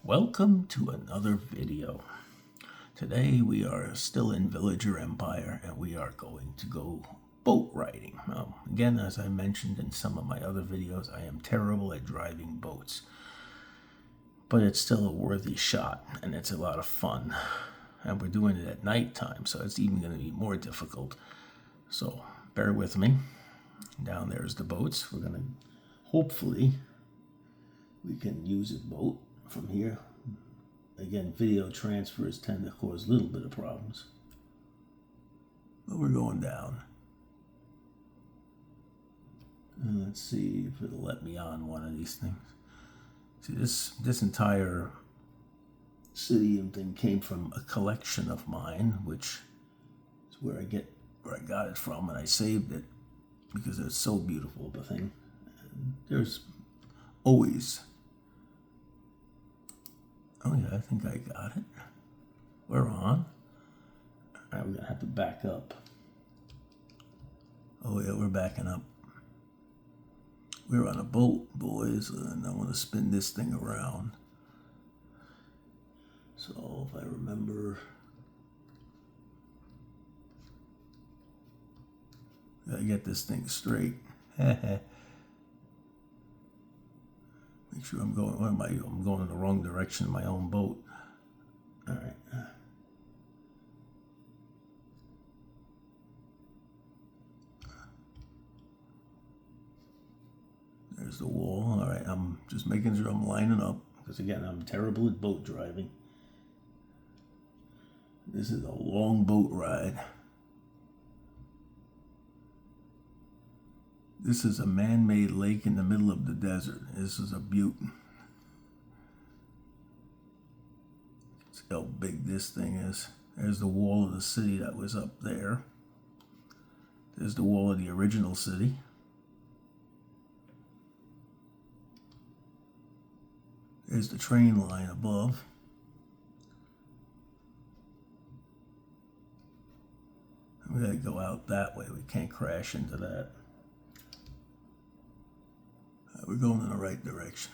Welcome to another video. Today we are still in Villager Empire and we are going to go boat riding. Now, again, as I mentioned in some of my other videos, I am terrible at driving boats. But it's still a worthy shot and it's a lot of fun. And we're doing it at nighttime, so it's even going to be more difficult. So bear with me. Down there's the boats. We're going to, hopefully, we can use a boat from here. Again, video transfers tend to cause a little bit of problems. But we're going down. And let's see if it'll let me on one of these things. See, this entire city and thing came from a collection of mine, which is where I got it from, and I saved it because it's so beautiful, the thing. And there's always... Oh yeah, I think I got it. We're on. Alright, we're gonna have to back up. Oh yeah, we're backing up. We're on a boat, boys, and I want to spin this thing around. So if I remember, gotta get this thing straight. Make sure I'm going. Where am I? I'm going in the wrong direction in my own boat. All right. There's the wall. All right. I'm just making sure I'm lining up because again, I'm terrible at boat driving. This is a long boat ride. This is a man-made lake in the middle of the desert. This is a beaut. See how big this thing is. There's the wall of the city that was up there. There's the wall of the original city. There's the train line above. We gotta go out that way. We can't crash into that. We're going in the right direction.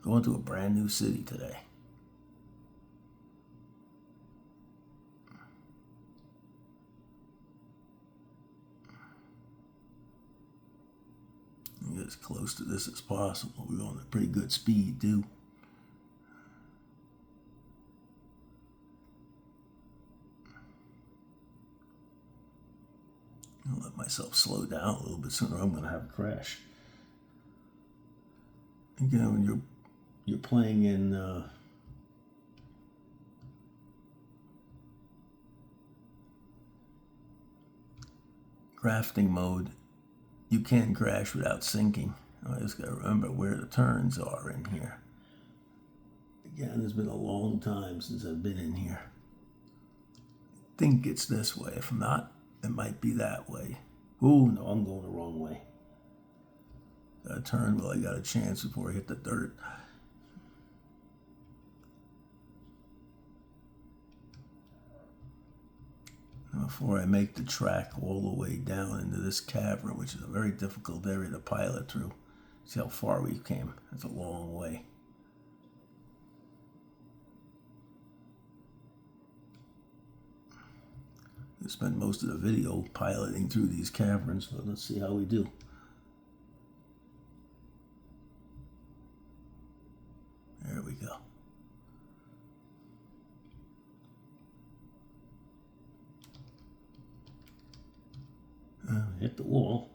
Going to a brand new city today. Get as close to this as possible. We're going at pretty good speed too. I'll let myself slow down a little bit sooner. I'm going to have a crash. Again, when you're playing in crafting mode, you can't crash without sinking. I just got to remember where the turns are in here. Again, it's been a long time since I've been in here. I think it's this way. If not, it might be that way. Oh no, I'm going the wrong way. Gotta turn while I got a chance before I hit the dirt. Before I make the track all the way down into this cavern, which is a very difficult area to pilot through. See how far we came. That's a long way. I spent most of the video piloting through these caverns, but let's see how we do. There we go. Hit the wall.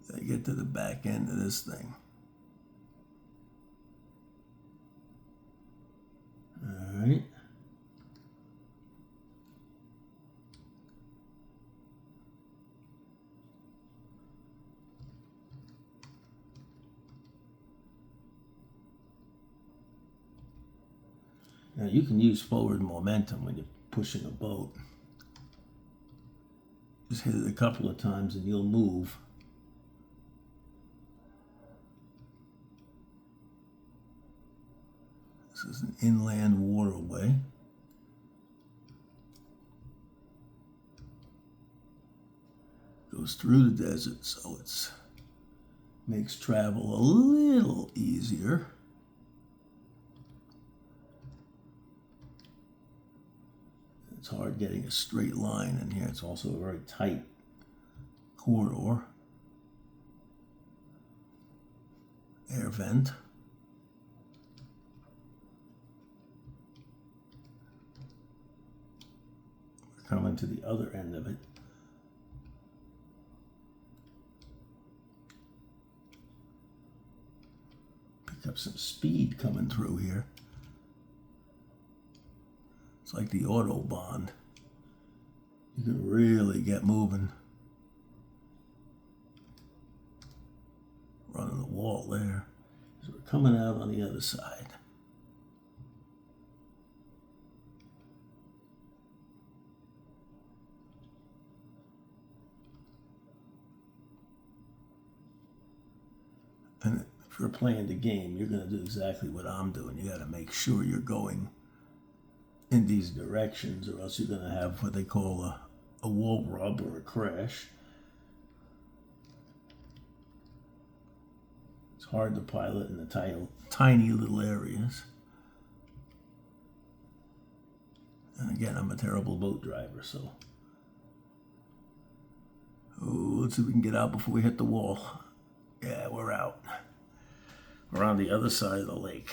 Gotta get to the back end of this thing. All right. Now you can use forward momentum when you're pushing a boat. Just hit it a couple of times and you'll move. This is an inland waterway. Goes through the desert, so it's makes travel a little easier. It's hard getting a straight line in here. It's also a very tight corridor. Air vent. We're coming to the other end of it. Pick up some speed coming through here. It's like the Autobahn. You can really get moving. Running the wall there. So we're coming out on the other side. And if you're playing the game, you're going to do exactly what I'm doing. You got to make sure you're going in these directions, or else you're going to have what they call a wall rub or a crash. It's hard to pilot in the tiny little areas. And again, I'm a terrible boat driver, so. Oh, let's see if we can get out before we hit the wall. Yeah, we're out. We're on the other side of the lake.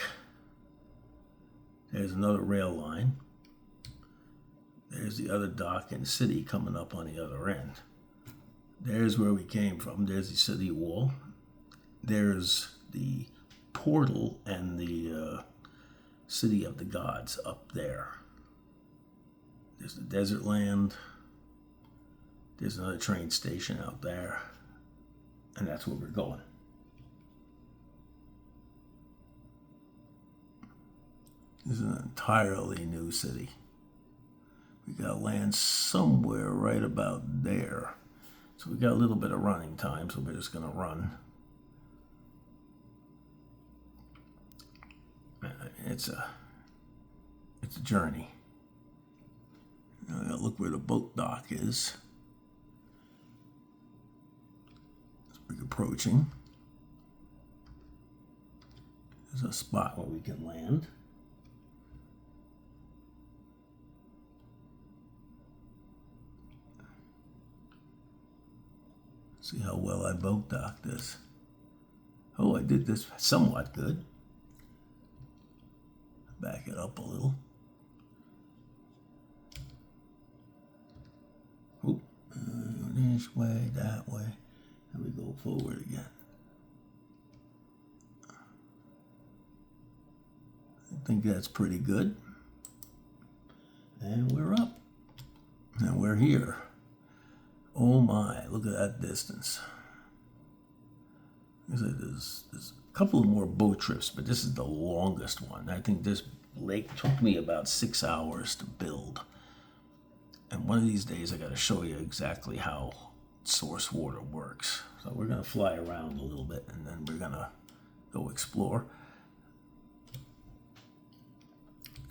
There's another rail line. There's the other dock and city coming up on the other end. There's where we came from. There's the city wall. There's the portal and the city of the gods up there. There's the desert land. There's another train station out there. And that's where we're going. This is an entirely new city. We got to land somewhere right about there. So we got a little bit of running time, so we're just going to run. It's a journey. Now I got to look where the boat dock is. We're approaching. There's a spot where we can land. See how well I boat docked this. Oh, I did this somewhat good. Back it up a little. Oop. This way, that way. And we go forward again. I think that's pretty good. And we're up. And we're here. Oh my, look at that distance. There's a couple of more boat trips, but this is the longest one. I think this lake took me about 6 hours to build. And one of these days I got to show you exactly how source water works. So we're going to fly around a little bit and then we're going to go explore.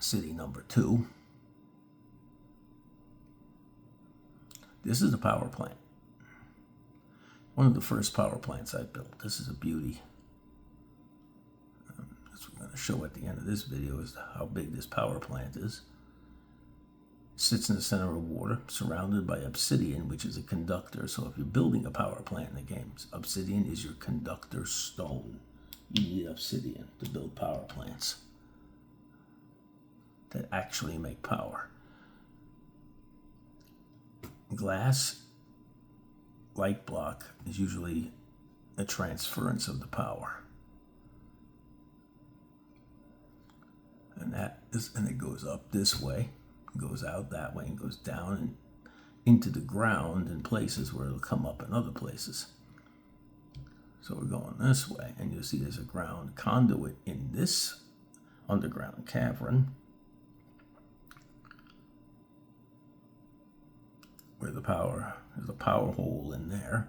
City number 2. This is a power plant. One of the first power plants I built. This is a beauty. That's what we're going to show at the end of this video is how big this power plant is. It sits in the center of water, surrounded by obsidian, which is a conductor. So if you're building a power plant in the game, obsidian is your conductor stone. You need obsidian to build power plants that actually make power. Glass light block is usually a transference of the power. And it goes up this way, goes out that way, and goes down and into the ground in places where it'll come up in other places. So we're going this way, and you'll see there's a ground conduit in this underground cavern where there's a power hole in there.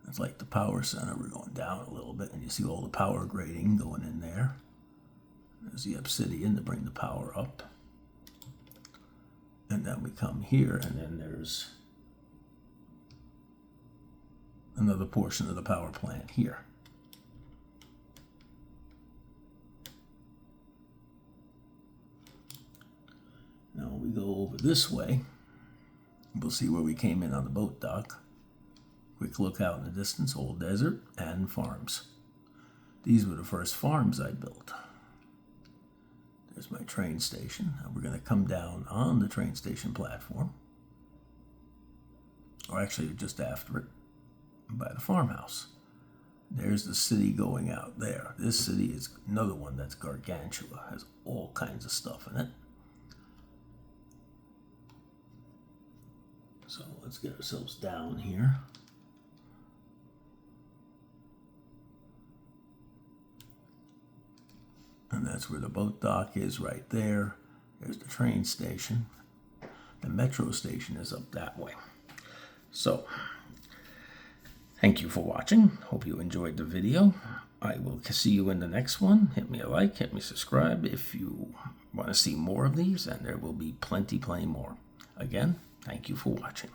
It's like the power center. We're going down a little bit and you see all the power grading going in there. There's the obsidian to bring the power up. And then we come here, and then there's another portion of the power plant here. Now we go over this way. We'll see where we came in on the boat dock. Quick look out in the distance, old desert and farms. These were the first farms I built. There's my train station. Now we're going to come down on the train station platform. Or actually just after it, by the farmhouse. There's the city going out there. This city is another one that's gargantua, has all kinds of stuff in it. So let's get ourselves down here. And that's where the boat dock is, right there. There's the train station. The metro station is up that way. So, thank you for watching. Hope you enjoyed the video. I will see you in the next one. Hit me a like, hit me subscribe if you want to see more of these, and there will be plenty more. Again, thank you for watching.